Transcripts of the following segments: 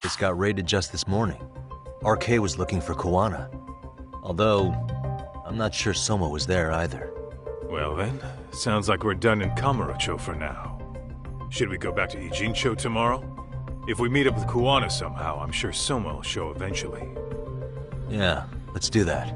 This got raided just this morning. RK was looking for Koana. Although, I'm not sure Soma was there either. Well then, sounds like we're done in Kamurocho for now. Should we go back to Ijincho tomorrow? If we meet up with Koana somehow, I'm sure Soma will show eventually. Yeah, let's do that.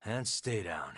And stay down.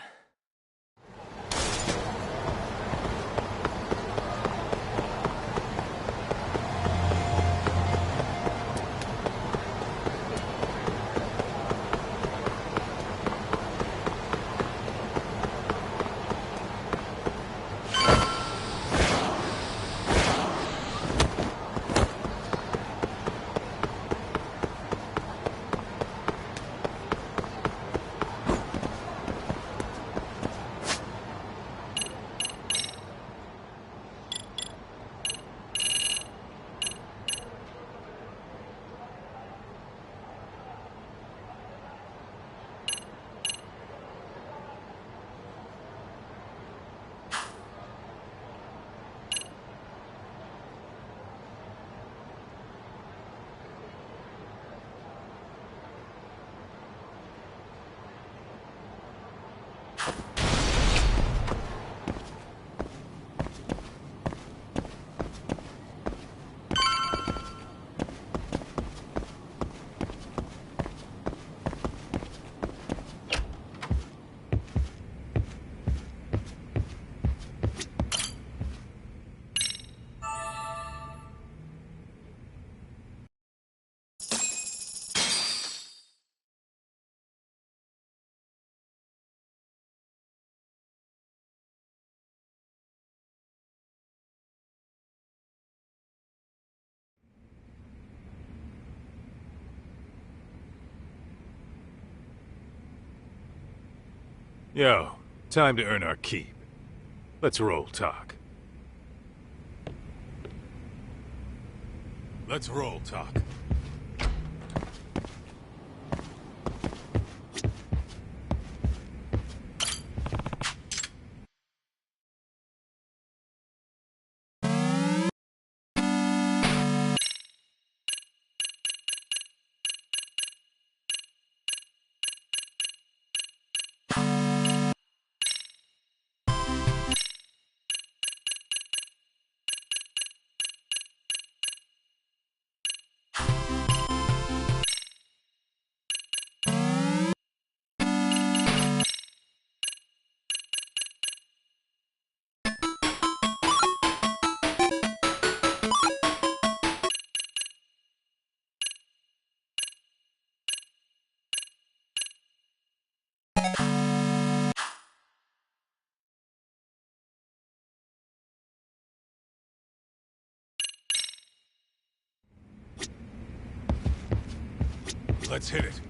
Yo, time to earn our keep. Let's roll talk. Let's roll talk. Let's hit it.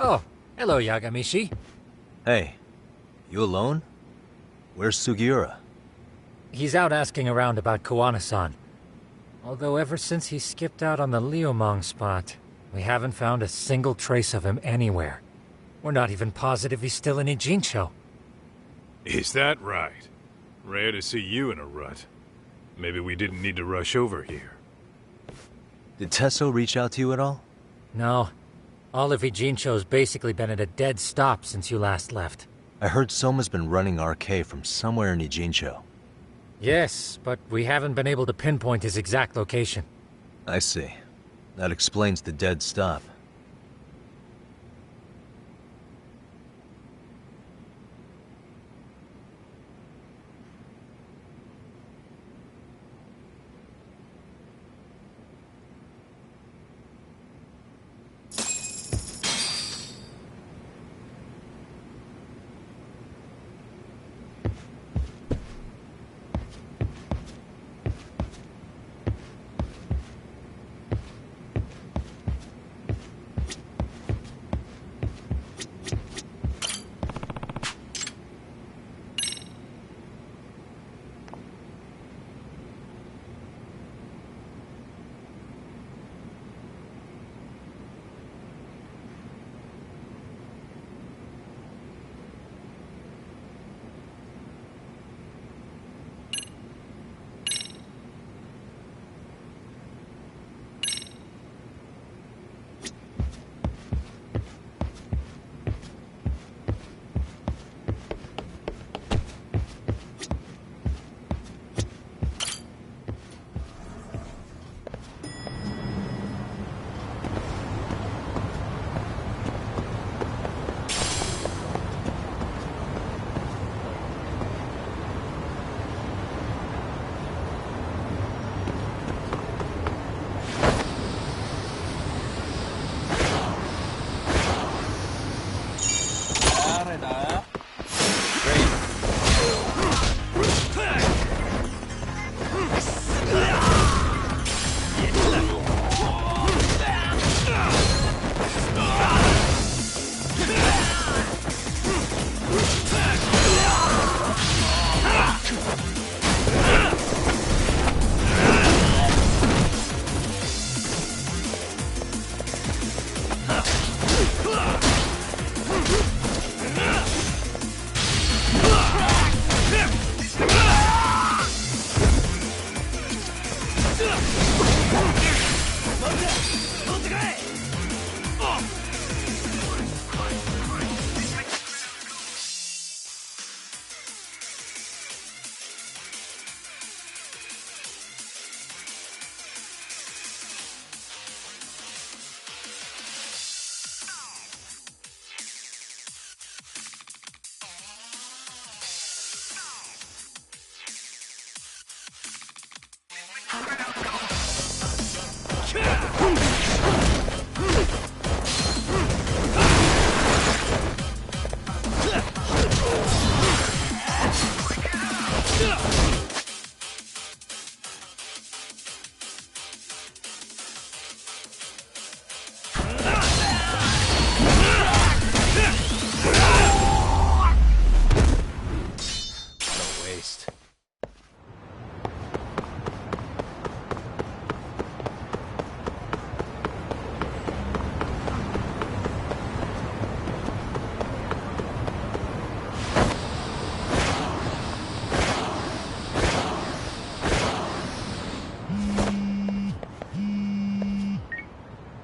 Oh, hello, Yagamishi. Hey, you alone? Where's Sugiura? He's out asking around about Kuwana-san. Although ever since he skipped out on the Liumang spot, we haven't found a single trace of him anywhere. We're not even positive he's still in Ijincho. Is that right? Rare to see you in a rut. Maybe we didn't need to rush over here. Did Tesso reach out to you at all? No. All of Ijincho's basically been at a dead stop since you last left. I heard Soma's been running RK from somewhere in Ijincho. Yes, but we haven't been able to pinpoint his exact location. I see. That explains the dead stop.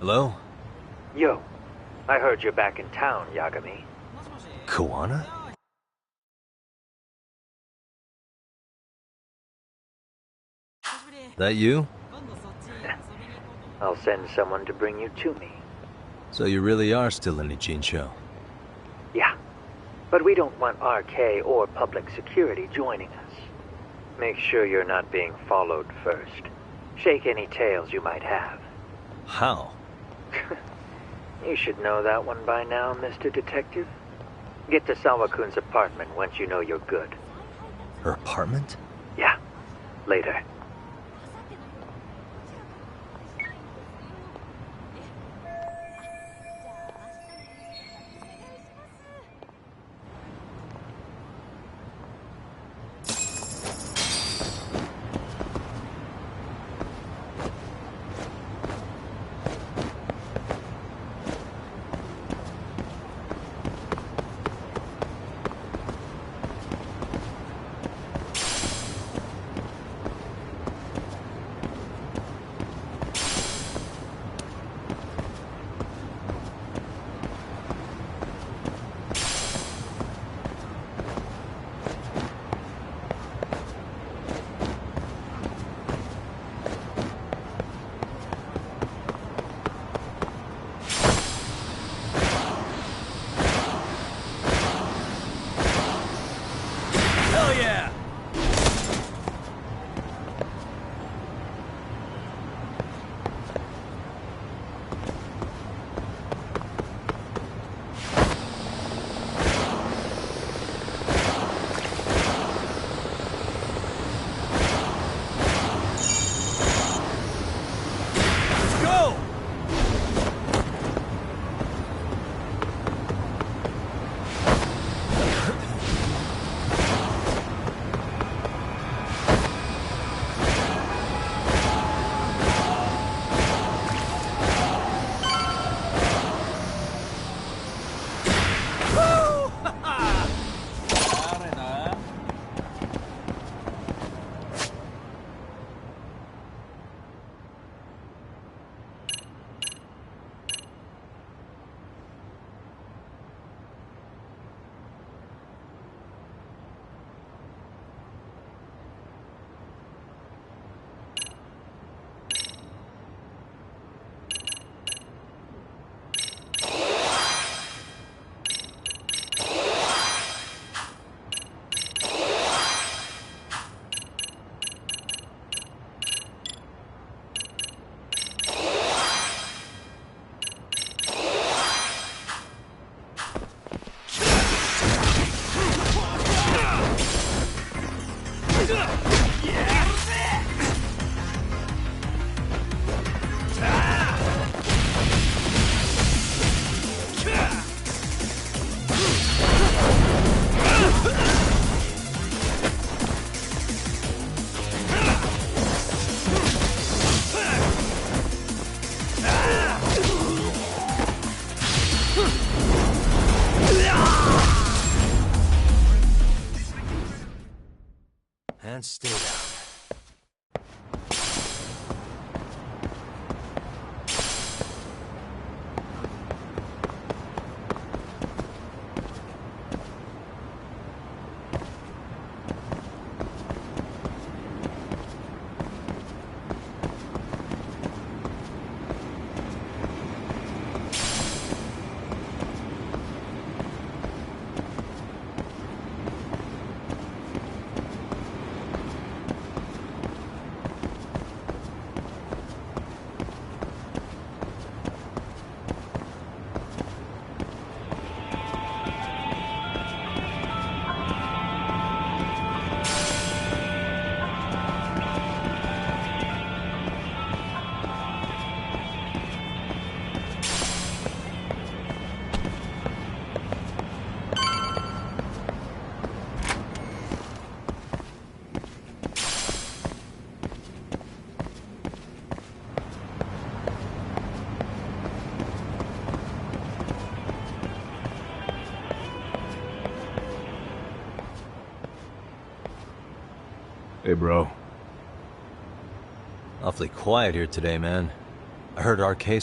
Hello? Yo, I heard you're back in town, Yagami. Kuwana? That you? I'll send someone to bring you to me. So you really are still in Ijincho? Yeah, but we don't want RK or public security joining us. Make sure you're not being followed first. Shake any tails you might have. How? You should know that one by now, Mr. Detective. Get to Sawa-kun's apartment once you know you're good. Her apartment? Yeah, later. and stay down. Hey, bro. Awfully quiet here today, man. I heard RK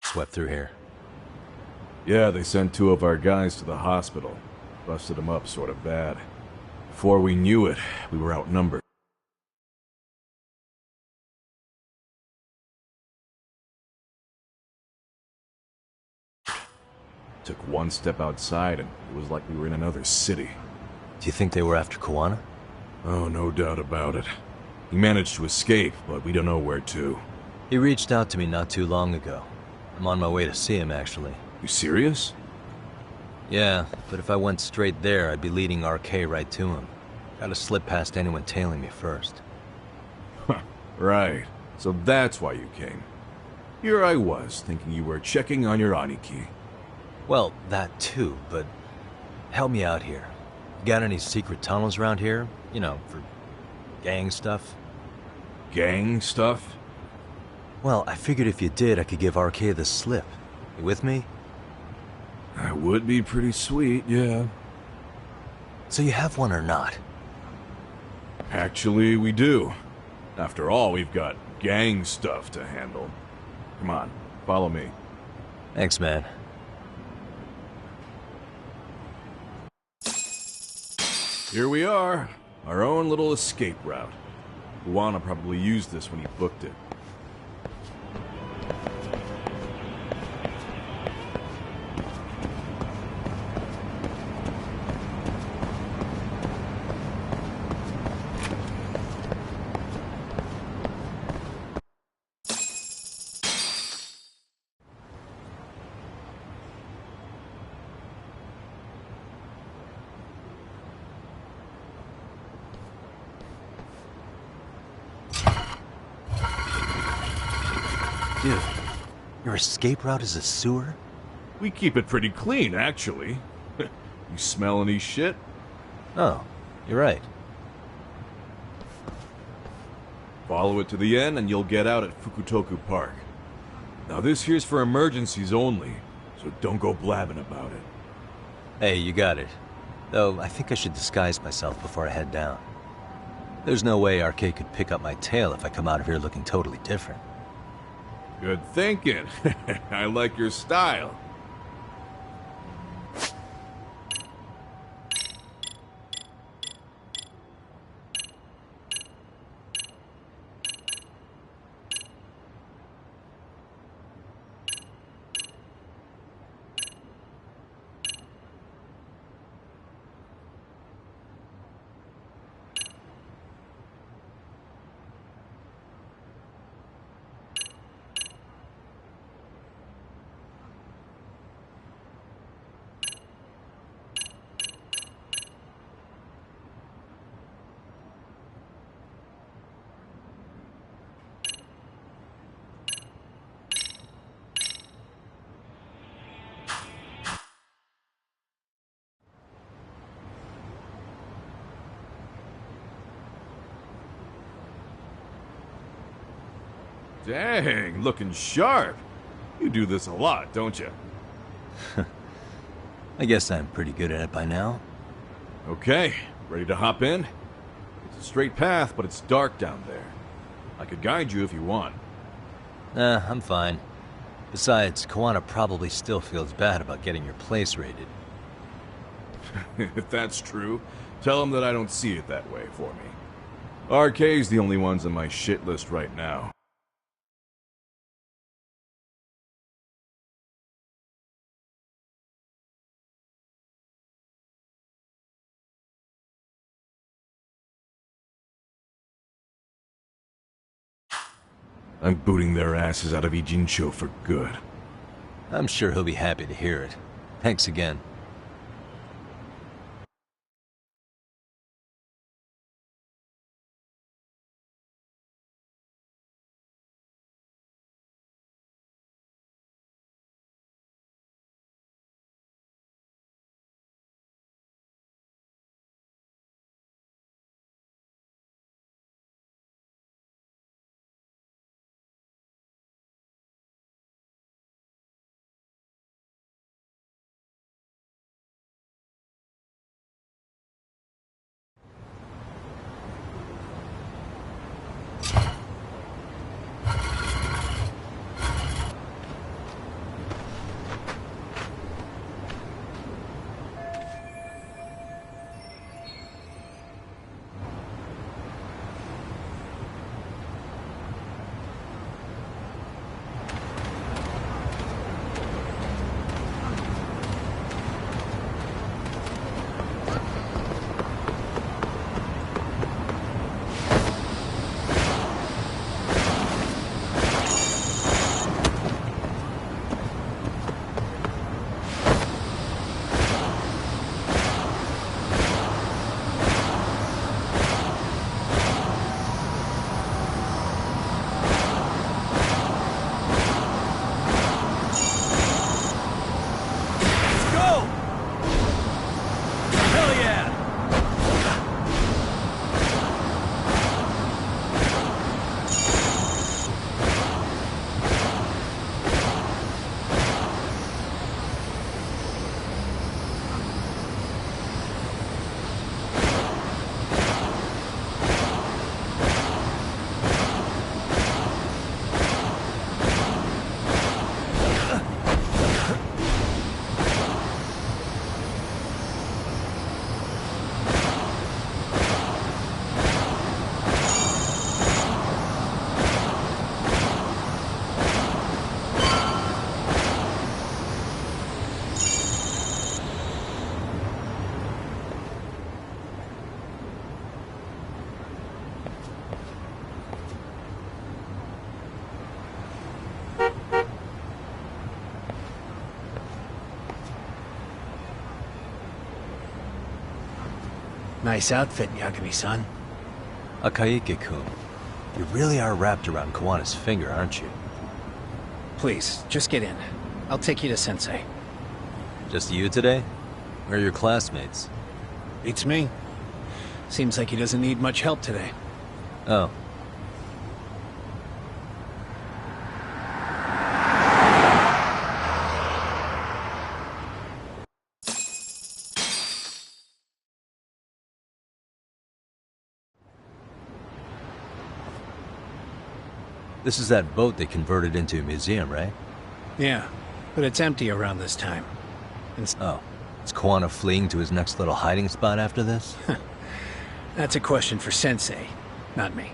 swept through here. Yeah, they sent 2 of our guys to the hospital. Busted them up sort of bad. Before we knew it, we were outnumbered. Took one step outside and it was like we were in another city. Do you think they were after Kuwana? Oh, no doubt about it. He managed to escape, but we don't know where to. He reached out to me not too long ago. I'm on my way to see him, actually. You serious? Yeah, but if I went straight there, I'd be leading RK right to him. Gotta slip past anyone tailing me first. Right. So that's why you came. Here I was, thinking you were checking on your Aniki. Well, that too, but help me out here. You got any secret tunnels around here? You know, for gang stuff? Gang stuff? Well, I figured if you did, I could give RK the slip. You with me? That would be pretty sweet, yeah. So you have one or not? Actually, we do. After all, we've got gang stuff to handle. Come on, follow me. Thanks, man. Here we are, our own little escape route. Kuwana probably used this when he booked it. Dude, your escape route is a sewer? We keep it pretty clean, actually. You smell any shit? Oh, you're right. Follow it to the end and you'll get out at Fukutoku Park. Now this here's for emergencies only, so don't go blabbing about it. Hey, you got it. Though, I think I should disguise myself before I head down. There's no way RK could pick up my tail if I come out of here looking totally different. Good thinking. I like your style. Dang, looking sharp. You do this a lot, don't you? I guess I'm pretty good at it by now. Okay, ready to hop in? It's a straight path, but it's dark down there. I could guide you if you want. Nah, I'm fine. Besides, Koana probably still feels bad about getting your place raided. If that's true, tell him that I don't see it that way for me. RK's the only ones on my shit list right now. I'm booting their asses out of Ijincho for good. I'm sure he'll be happy to hear it. Thanks again. Nice outfit, Yagami-san. Akaike-kun, you really are wrapped around Koana's finger, aren't you? Please, just get in. I'll take you to Sensei. Just you today? Where are your classmates? Beats me. Seems like he doesn't need much help today. Oh. This is that boat they converted into a museum, right? Yeah, but it's empty around this time. Oh. Is Koana fleeing to his next little hiding spot after this? That's a question for Sensei, not me.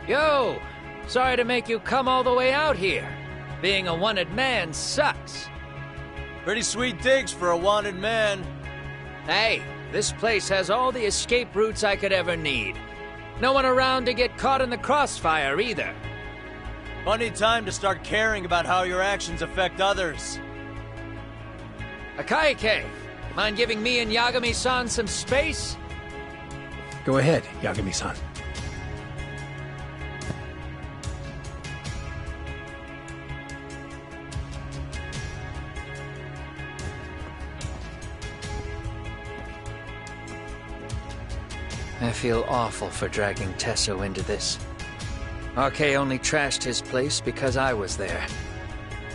Yo! Sorry to make you come all the way out here. Being a wanted man sucks. Pretty sweet digs for a wanted man. Hey, this place has all the escape routes I could ever need. No one around to get caught in the crossfire either. Funny time to start caring about how your actions affect others. Akaike, mind giving me and Yagami-san some space? Go ahead, Yagami-san. I feel awful for dragging Tesso into this. RK only trashed his place because I was there.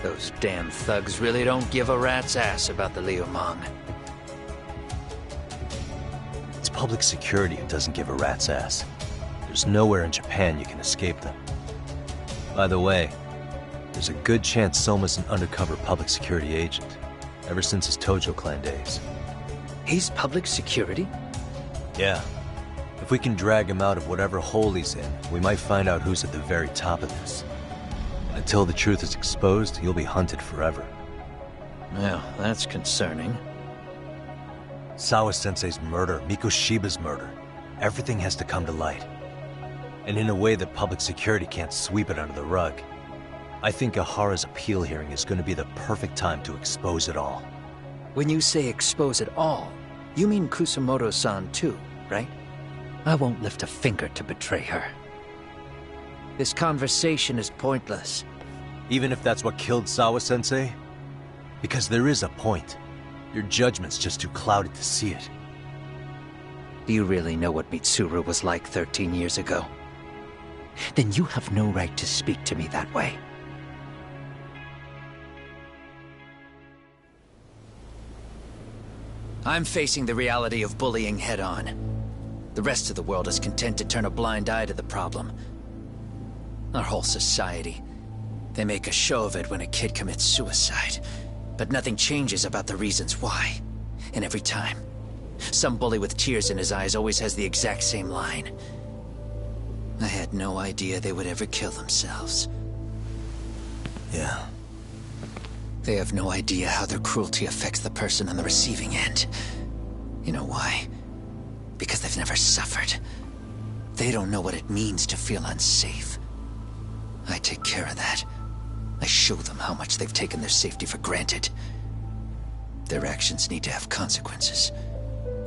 Those damn thugs really don't give a rat's ass about the Liumang. It's public security who doesn't give a rat's ass. There's nowhere in Japan you can escape them. By the way, there's a good chance Soma's an undercover public security agent, ever since his Tojo clan days. He's public security? Yeah. If we can drag him out of whatever hole he's in, we might find out who's at the very top of this. Until the truth is exposed, he'll be hunted forever. Well, that's concerning. Sawa-sensei's murder, Mikoshiba's murder. Everything has to come to light. And in a way that public security can't sweep it under the rug. I think Ahara's appeal hearing is going to be the perfect time to expose it all. When you say expose it all, you mean Kusamoto-san too, right? I won't lift a finger to betray her. This conversation is pointless. Even if that's what killed Sawa-sensei? Because there is a point. Your judgment's just too clouded to see it. Do you really know what Mitsuru was like 13 years ago? Then you have no right to speak to me that way. I'm facing the reality of bullying head-on. The rest of the world is content to turn a blind eye to the problem. Our whole society. They make a show of it when a kid commits suicide. But nothing changes about the reasons why. And every time, some bully with tears in his eyes always has the exact same line. I had no idea they would ever kill themselves. Yeah. They have no idea how their cruelty affects the person on the receiving end. You know why? Because they've never suffered. They don't know what it means to feel unsafe. I take care of that. I show them how much they've taken their safety for granted. Their actions need to have consequences,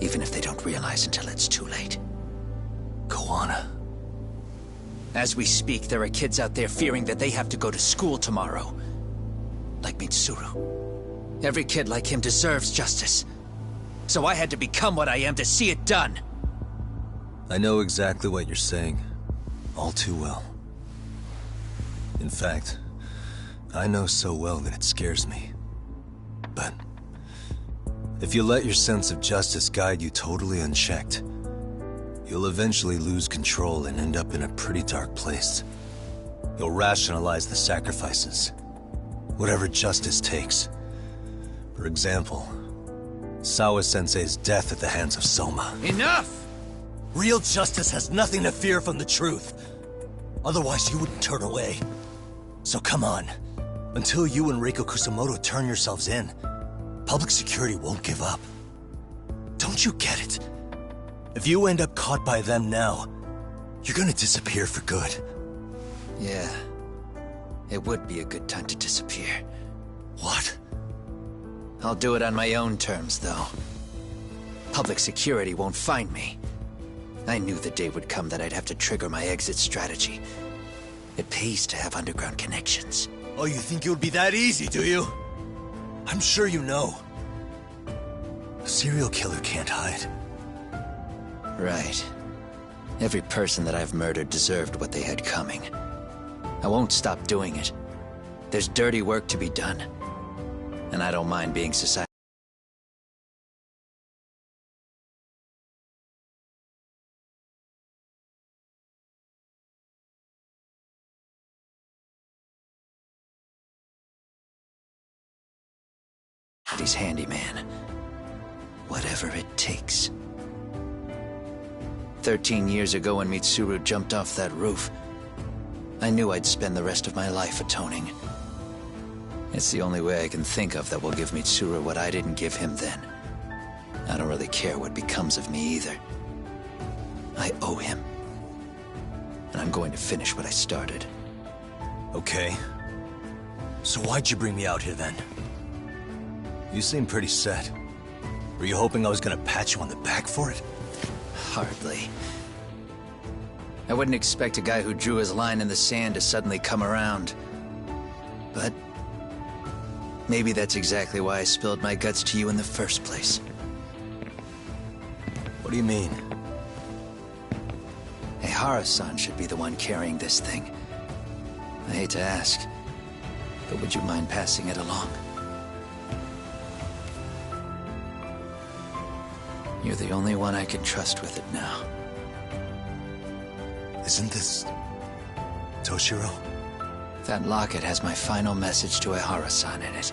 even if they don't realize until it's too late. Koana. As we speak, there are kids out there fearing that they have to go to school tomorrow. Like Mitsuru. Every kid like him deserves justice. So I had to become what I am to see it done. I know exactly what you're saying. All too well. In fact, I know so well that it scares me. But if you let your sense of justice guide you totally unchecked, you'll eventually lose control and end up in a pretty dark place. You'll rationalize the sacrifices, whatever justice takes. For example, Sawa-sensei's death at the hands of Soma. Enough! Real justice has nothing to fear from the truth. Otherwise, you wouldn't turn away. So come on. Until you and Reiko Kusamoto turn yourselves in, public security won't give up. Don't you get it? If you end up caught by them now, you're gonna disappear for good. Yeah. It would be a good time to disappear. What? I'll do it on my own terms, though. Public security won't find me. I knew the day would come that I'd have to trigger my exit strategy. It pays to have underground connections. Oh, you think it would be that easy, do you? I'm sure you know. A serial killer can't hide. Right. Every person that I've murdered deserved what they had coming. I won't stop doing it. There's dirty work to be done. And I don't mind being society's handyman. Whatever it takes. 13 years ago when Mitsuru jumped off that roof, I knew I'd spend the rest of my life atoning. It's the only way I can think of that will give Mitsuru what I didn't give him then. I don't really care what becomes of me either. I owe him. And I'm going to finish what I started. Okay. So why'd you bring me out here then? You seem pretty set. Were you hoping I was gonna pat you on the back for it? Hardly. I wouldn't expect a guy who drew his line in the sand to suddenly come around. But maybe that's exactly why I spilled my guts to you in the first place. What do you mean? Hara-san should be the one carrying this thing. I hate to ask, but would you mind passing it along? You're the only one I can trust with it now. Isn't this... Toshiro? That locket has my final message to Hara-san in it.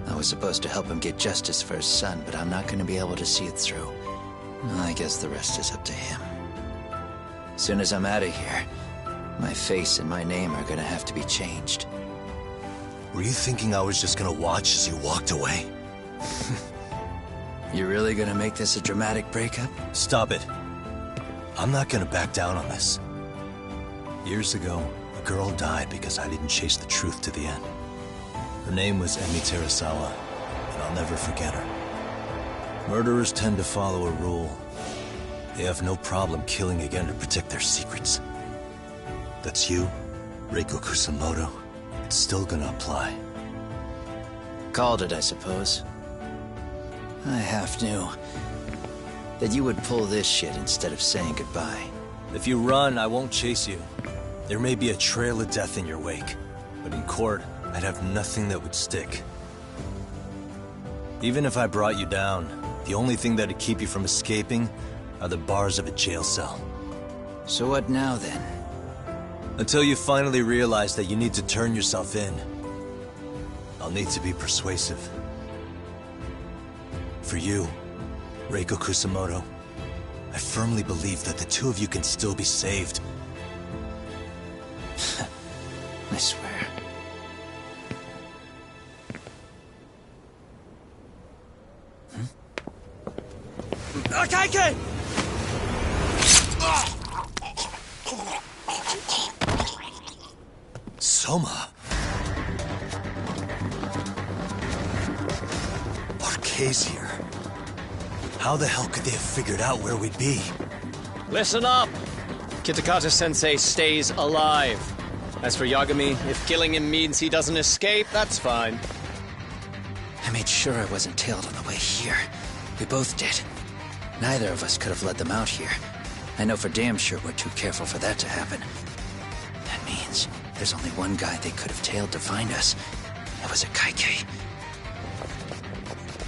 I was supposed to help him get justice for his son, but I'm not going to be able to see it through. Well, I guess the rest is up to him. As soon as I'm out of here, my face and my name are gonna have to be changed. Were you thinking I was just gonna watch as you walked away? You really gonna make this a dramatic breakup? Stop it. I'm not gonna back down on this. Years ago, a girl died because I didn't chase the truth to the end. Her name was Emi Terasawa, and I'll never forget her. Murderers tend to follow a rule. They have no problem killing again to protect their secrets. That's you, Reiko Kusamoto. It's still gonna apply. Called it, I suppose. I half knew that you would pull this shit instead of saying goodbye. If you run, I won't chase you. There may be a trail of death in your wake, but in court, I'd have nothing that would stick. Even if I brought you down, the only thing that'd keep you from escaping are the bars of a jail cell. So what now, then? Until you finally realize that you need to turn yourself in, I'll need to be persuasive. For you, Reiko Kusamoto, I firmly believe that the two of you can still be saved. I swear. Akaike! Soma! Arcay's here. How the hell could they have figured out where we'd be? Listen up! Kitakata-sensei stays alive. As for Yagami, if killing him means he doesn't escape, that's fine. I made sure I wasn't tailed on the way here. We both did. Neither of us could have led them out here. I know for damn sure we're too careful for that to happen. That means there's only one guy they could have tailed to find us. It was Akaike.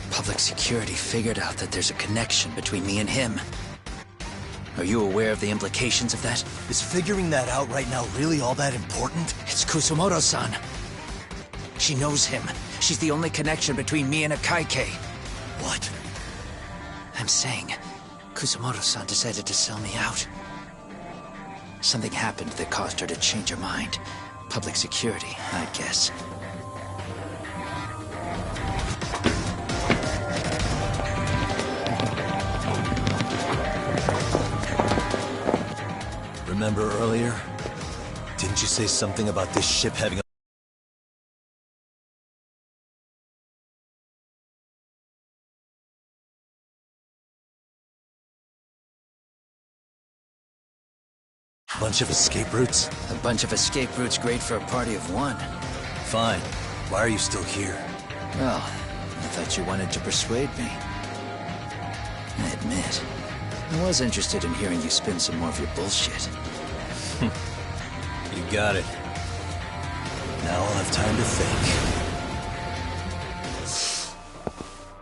Public security figured out that there's a connection between me and him. Are you aware of the implications of that? Is figuring that out right now really all that important? It's Kusamoto-san. She knows him. She's the only connection between me and Akaike. What? I'm saying, Kusamoto-san decided to sell me out. Something happened that caused her to change her mind. Public security, I'd guess. Remember earlier? Didn't you say something about this ship having a bunch of escape routes? A bunch of escape routes great for a party of one. Fine. Why are you still here? Well, I thought you wanted to persuade me. I admit, I was interested in hearing you spin some more of your bullshit. You got it. Now I'll have time to think.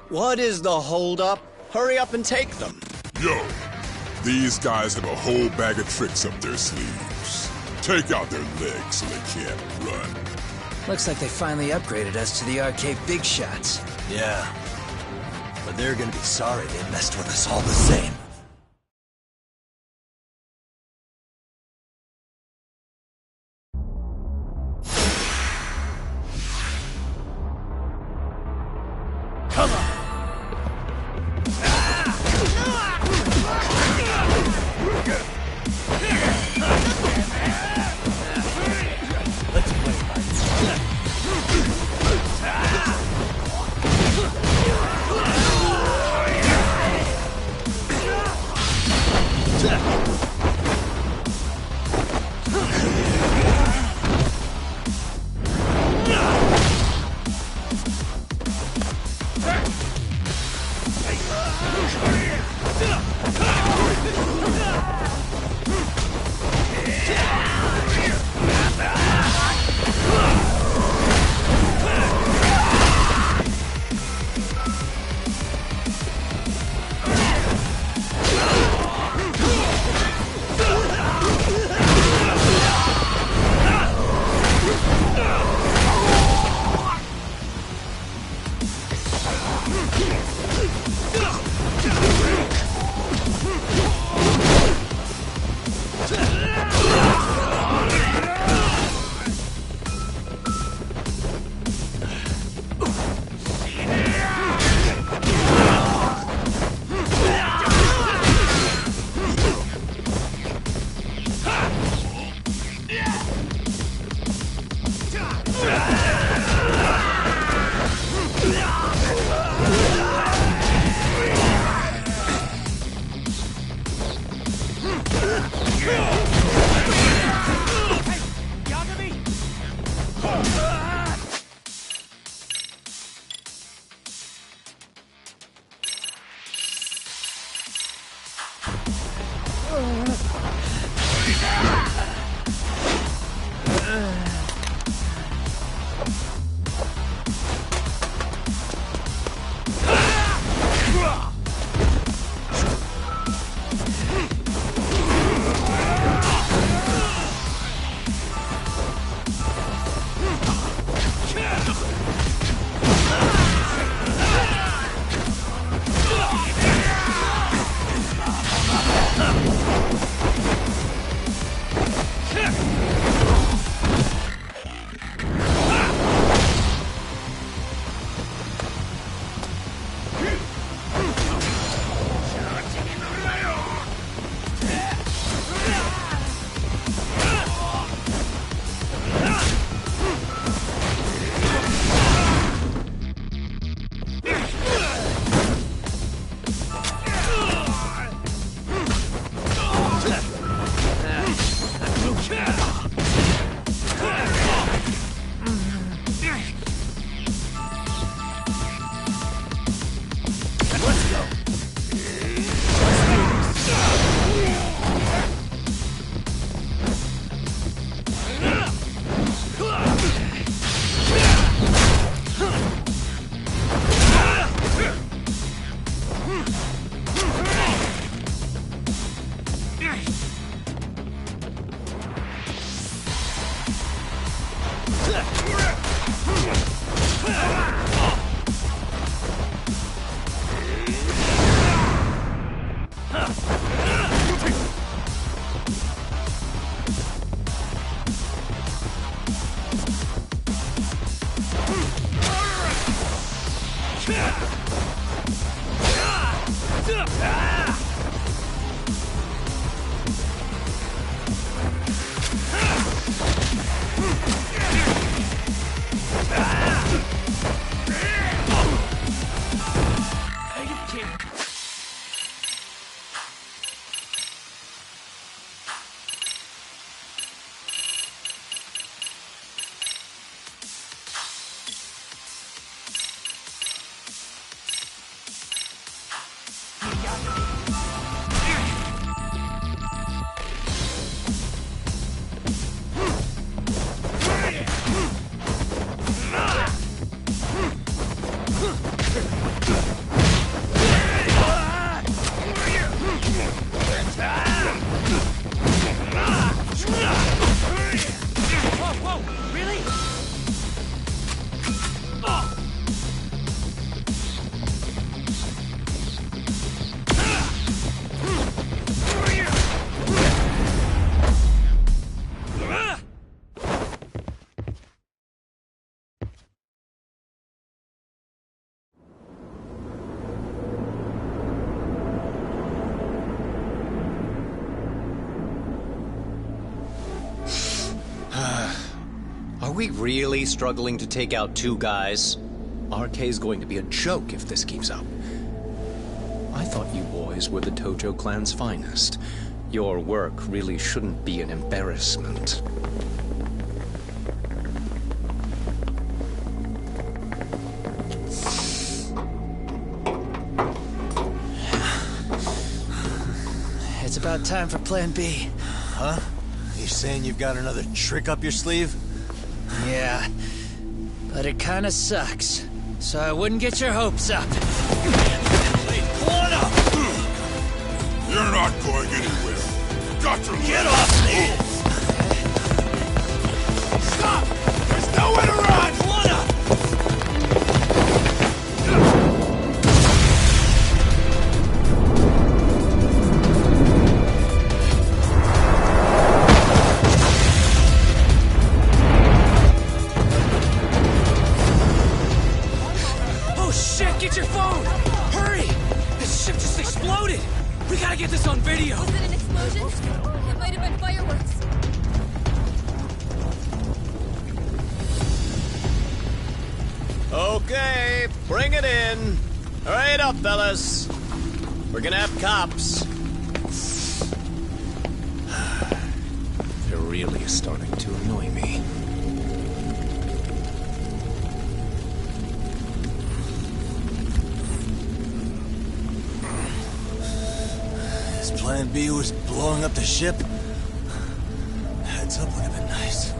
What is the holdup? Hurry up and take them. Yo, these guys have a whole bag of tricks up their sleeves. Take out their legs so they can't run. Looks like they finally upgraded us to the arcade big shots. Yeah. But they're gonna be sorry they messed with us all the same. Are we really struggling to take out two guys? RK's going to be a joke if this keeps up. I thought you boys were the Tojo clan's finest. Your work really shouldn't be an embarrassment. It's about time for Plan B. Huh? You saying you've got another trick up your sleeve? Yeah, but it kinda sucks. So I wouldn't get your hopes up. You're not going anywhere. Got to Get off me! Stop! There's nowhere to run! Oh shit, get your phone! Hurry! This ship just exploded! We gotta get this on video! Was it an explosion? It might have been fireworks. Okay, bring it in. Hurry it up, fellas. We're gonna have cops. They're really starting to annoy me. His plan B was blowing up the ship? Heads up would have been nice.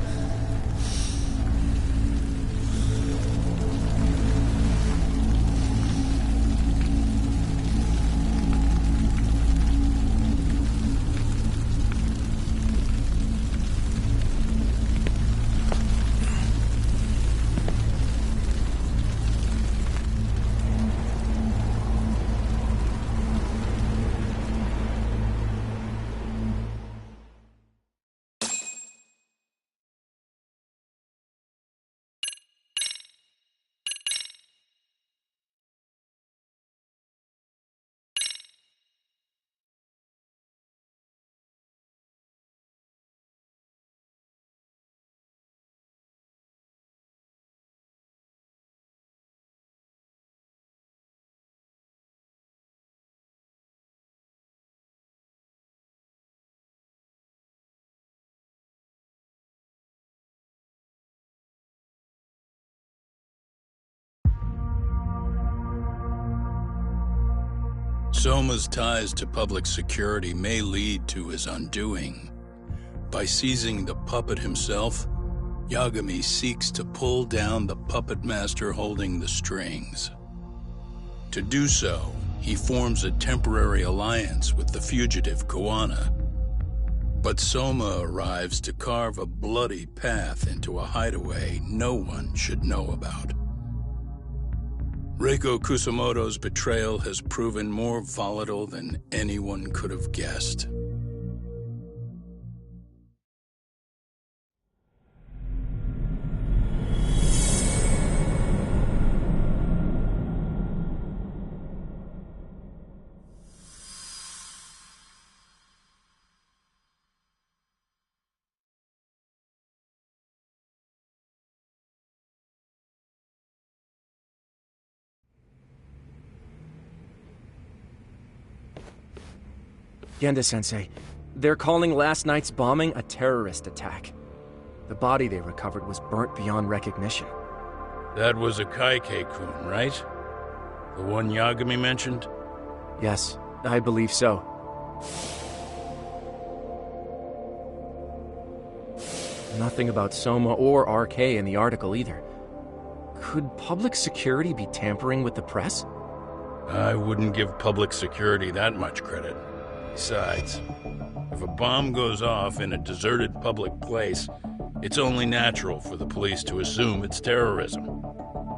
Soma's ties to public security may lead to his undoing. By seizing the puppet himself, Yagami seeks to pull down the puppet master holding the strings. To do so, he forms a temporary alliance with the fugitive Kuwana. But Soma arrives to carve a bloody path into a hideaway no one should know about. Reiko Kusamoto's betrayal has proven more volatile than anyone could have guessed. Genda-sensei, they're calling last night's bombing a terrorist attack. The body they recovered was burnt beyond recognition. That was a Kaike-kun, right? The one Yagami mentioned? Yes, I believe so. Nothing about Soma or RK in the article either. Could public security be tampering with the press? I wouldn't give public security that much credit. Besides, if a bomb goes off in a deserted public place, it's only natural for the police to assume it's terrorism.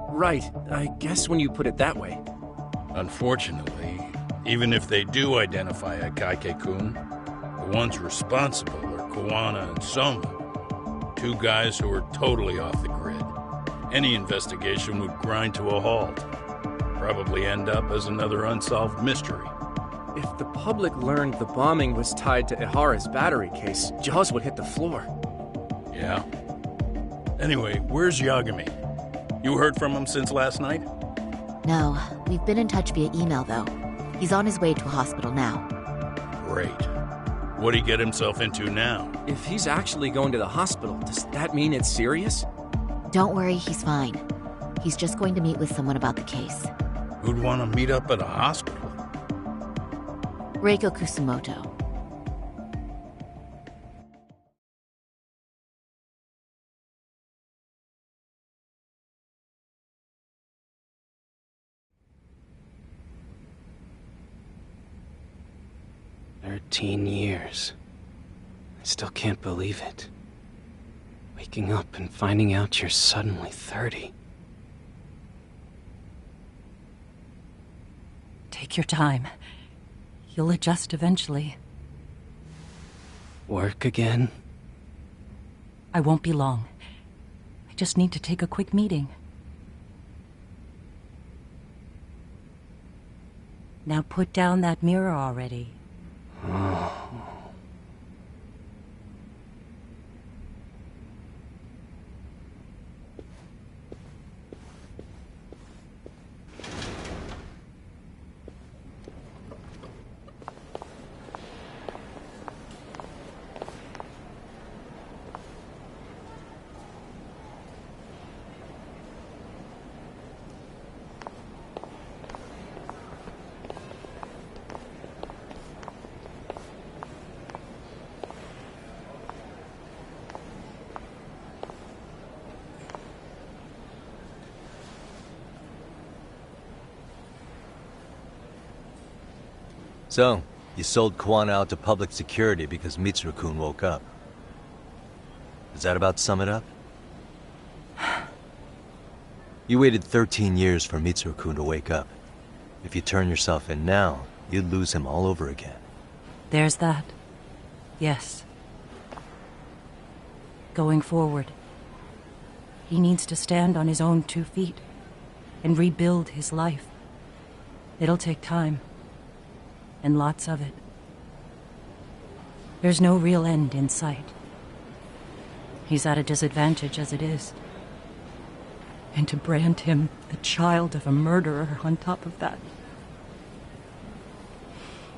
Right, I guess when you put it that way. Unfortunately, even if they do identify a Kaike-kun, the ones responsible are Kuwana and Soma, two guys who are totally off the grid. Any investigation would grind to a halt. Probably end up as another unsolved mystery. If the public learned the bombing was tied to Ihara's battery case, jaws would hit the floor. Yeah. Anyway, where's Yagami? You heard from him since last night? No, we've been in touch via email though. He's on his way to a hospital now. Great. What'd he get himself into now? If he's actually going to the hospital, does that mean it's serious? Don't worry, he's fine. He's just going to meet with someone about the case. Who'd want to meet up at a hospital? Reiko Kusumoto. "13 years. I still can't believe it. Waking up and finding out you're suddenly 30. Take your time. You'll adjust eventually. Work again? I won't be long. I just need to take a quick meeting. Now put down that mirror already. So, you sold Kwana out to public security because Mitsuru-kun woke up. Does that about sum it up? You waited 13 years for Mitsuru-kun to wake up. If you turn yourself in now, you'd lose him all over again. There's that. Yes. Going forward, he needs to stand on his own 2 feet and rebuild his life. It'll take time. And lots of it. There's no real end in sight. He's at a disadvantage as it is. And to brand him the child of a murderer on top of that,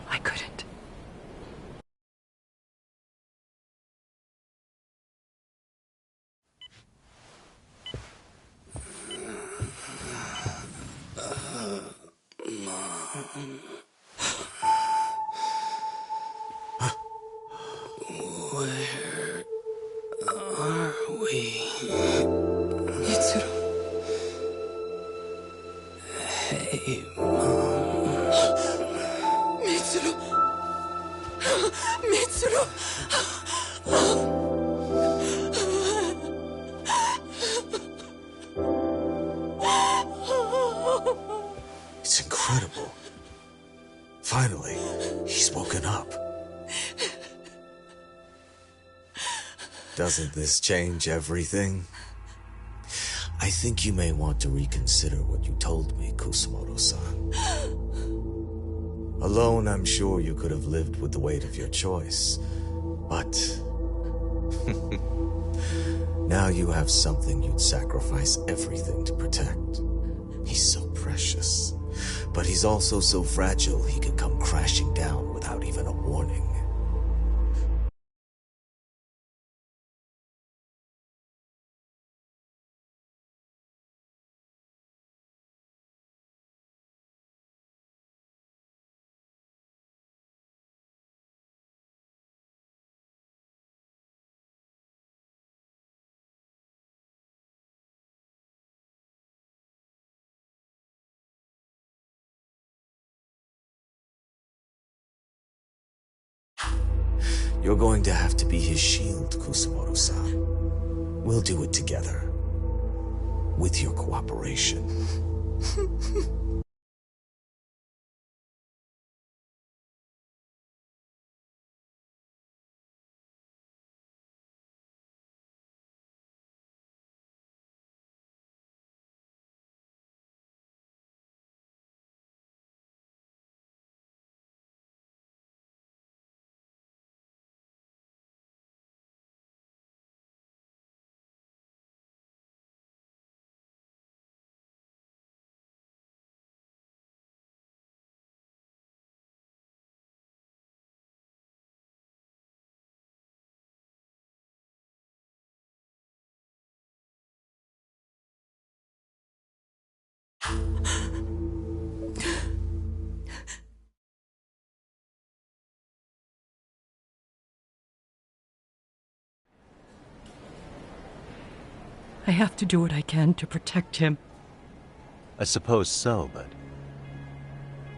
I couldn't. Where are we? Mitsuru. Hey, Mom. Mitsuru! Mitsuru! It's incredible. Finally, he's woken up. Doesn't this change everything? I think you may want to reconsider what you told me, Kusumoto-san. Alone, I'm sure you could have lived with the weight of your choice. But... now you have something you'd sacrifice everything to protect. He's so precious. But he's also so fragile he could come crashing down without even a warning. You're going to have to be his shield, Kusumoto-san. We'll do it together. With your cooperation. I have to do what I can to protect him. I suppose so, but...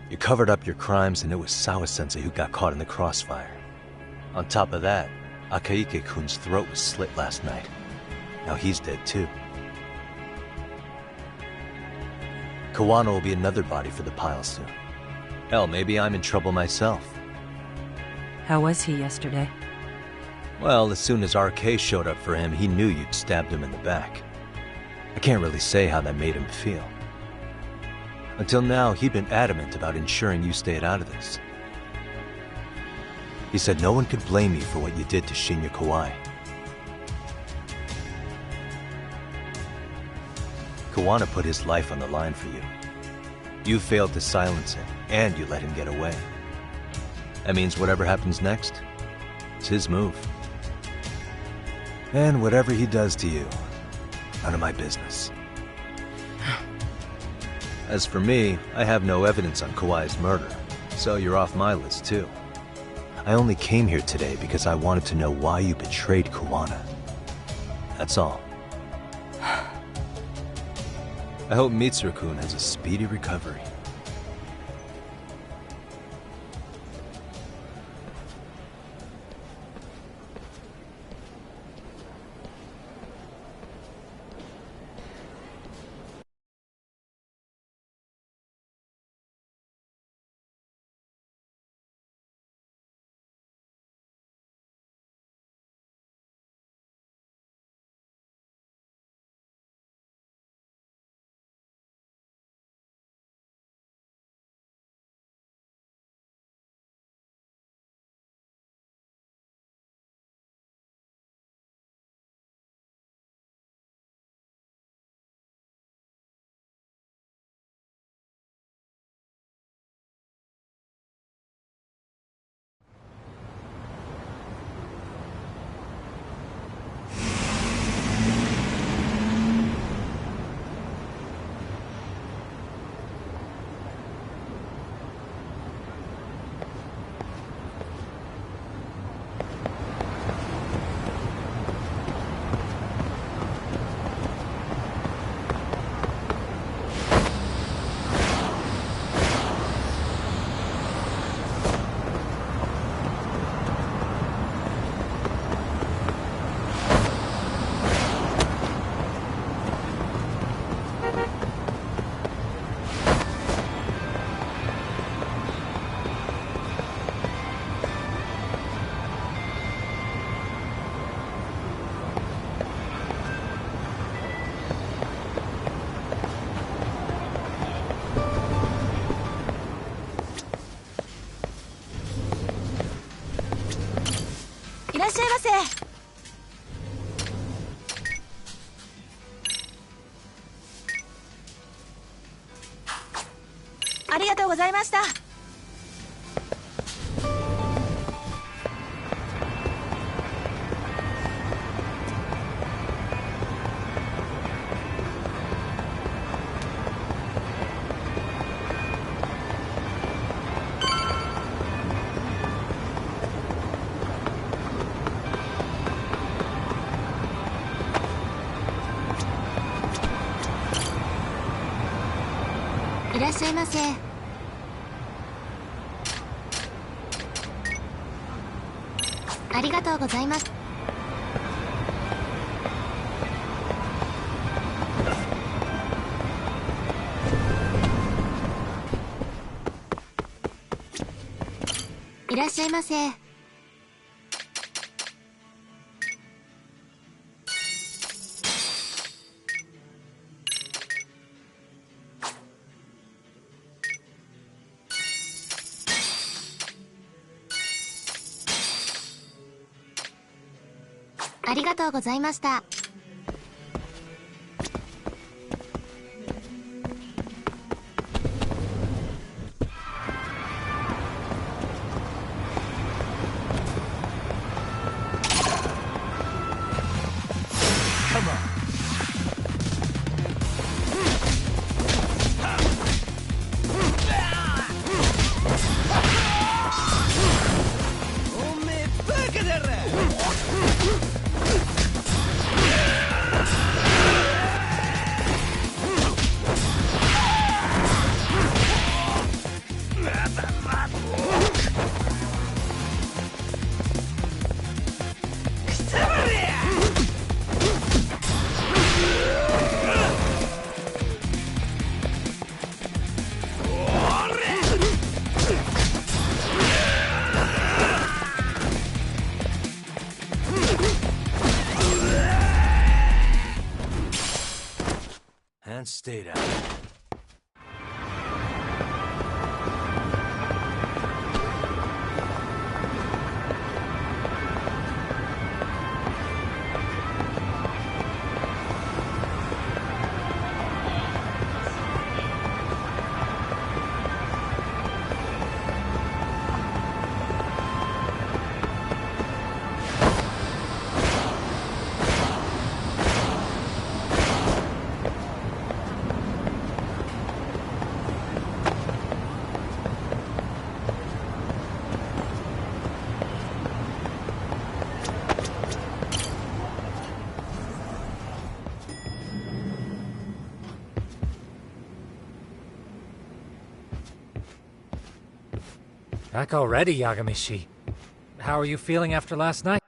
You covered up your crimes and it was Sawa-sensei who got caught in the crossfire. On top of that, Akaike-kun's throat was slit last night. Now he's dead too. Kawano will be another body for the pile soon. Hell, maybe I'm in trouble myself. How was he yesterday? Well, as soon as RK showed up for him, he knew you'd stabbed him in the back. I can't really say how that made him feel. Until now, he'd been adamant about ensuring you stayed out of this. He said no one could blame you for what you did to Shinya Kawai. Kawano put his life on the line for you. You failed to silence him, and you let him get away. That means whatever happens next, it's his move. And whatever he does to you, none of my business. As for me, I have no evidence on Kawai's murder, so you're off my list too. I only came here today because I wanted to know why you betrayed Kawano. That's all. I hope Mitsuru-kun has a speedy recovery.ありがとうございました。いらっしゃいませ。ありがとうございます。いらっしゃいませ。ありがとうございました。おめえバカだろ。Front stayed out. Back already, Yagami-shi. How are you feeling after last night?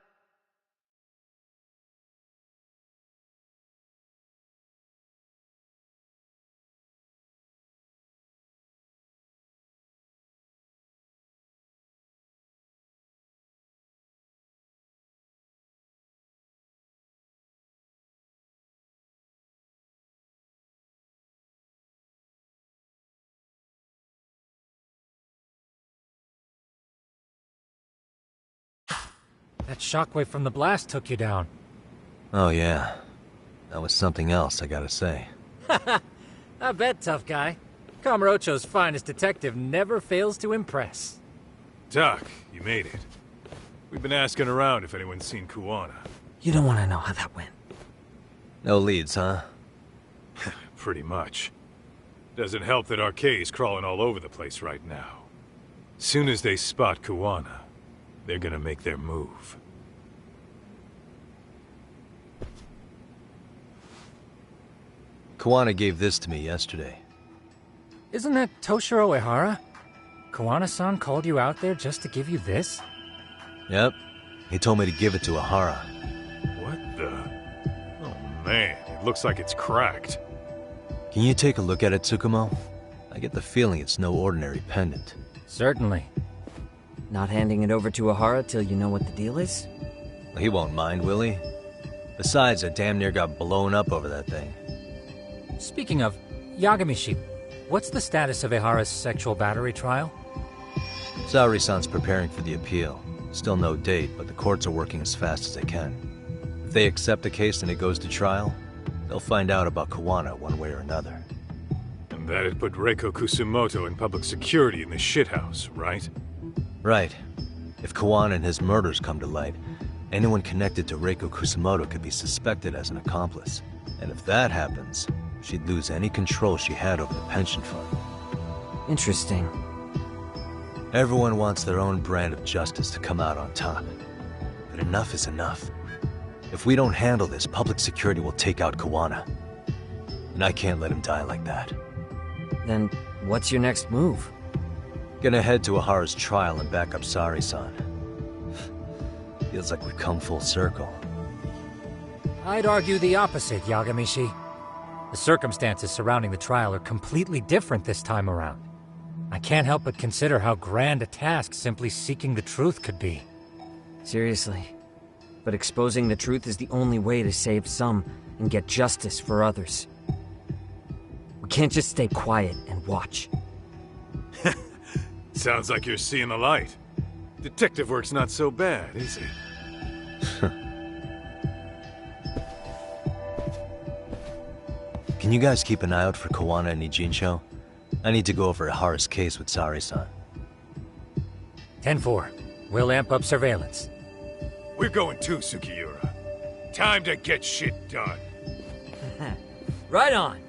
That shockwave from the blast took you down. Oh yeah. That was something else, I gotta say. I bet, tough guy. Kamurocho's finest detective never fails to impress. Doc, you made it. We've been asking around if anyone's seen Kuwana. You don't want to know how that went. No leads, huh? Pretty much. Doesn't help that RK's crawling all over the place right now. Soon as they spot Kuwana, they're gonna make their move. Kuwana gave this to me yesterday. Isn't that Toshiro Ehara? Kuwana-san called you out there just to give you this? Yep. He told me to give it to Ehara. What the? Oh man, it looks like it's cracked. Can you take a look at it, Tsukumo? I get the feeling it's no ordinary pendant. Certainly. Not handing it over to Ehara till you know what the deal is? He won't mind, will he? Besides, I damn near got blown up over that thing. Speaking of, Yagami-shi, what's the status of Ehara's sexual battery trial? Saori-san's preparing for the appeal. Still no date, but the courts are working as fast as they can. If they accept the case and it goes to trial, they'll find out about Kuwana one way or another. And that'd put Reiko Kusumoto in public security in the shithouse, right? Right. If Kuwana and his murders come to light, anyone connected to Reiko Kusumoto could be suspected as an accomplice. And if that happens, she'd lose any control she had over the pension fund. Interesting. Everyone wants their own brand of justice to come out on top. But enough is enough. If we don't handle this, public security will take out Kuwana. And I can't let him die like that. Then, what's your next move? Gonna head to Ehara's trial and back up Saori-san. Feels like we've come full circle. I'd argue the opposite, Yagami-shi. The circumstances surrounding the trial are completely different this time around. I can't help but consider how grand a task simply seeking the truth could be. Seriously. But exposing the truth is the only way to save some and get justice for others. We can't just stay quiet and watch. Sounds like you're seeing the light. Detective work's not so bad, is it? Can you guys keep an eye out for Kuwana and Ijincho? I need to go over Ehara's case with Saori-san. 10-4. We'll amp up surveillance. We're going too, Sukiura. Time to get shit done. Right on.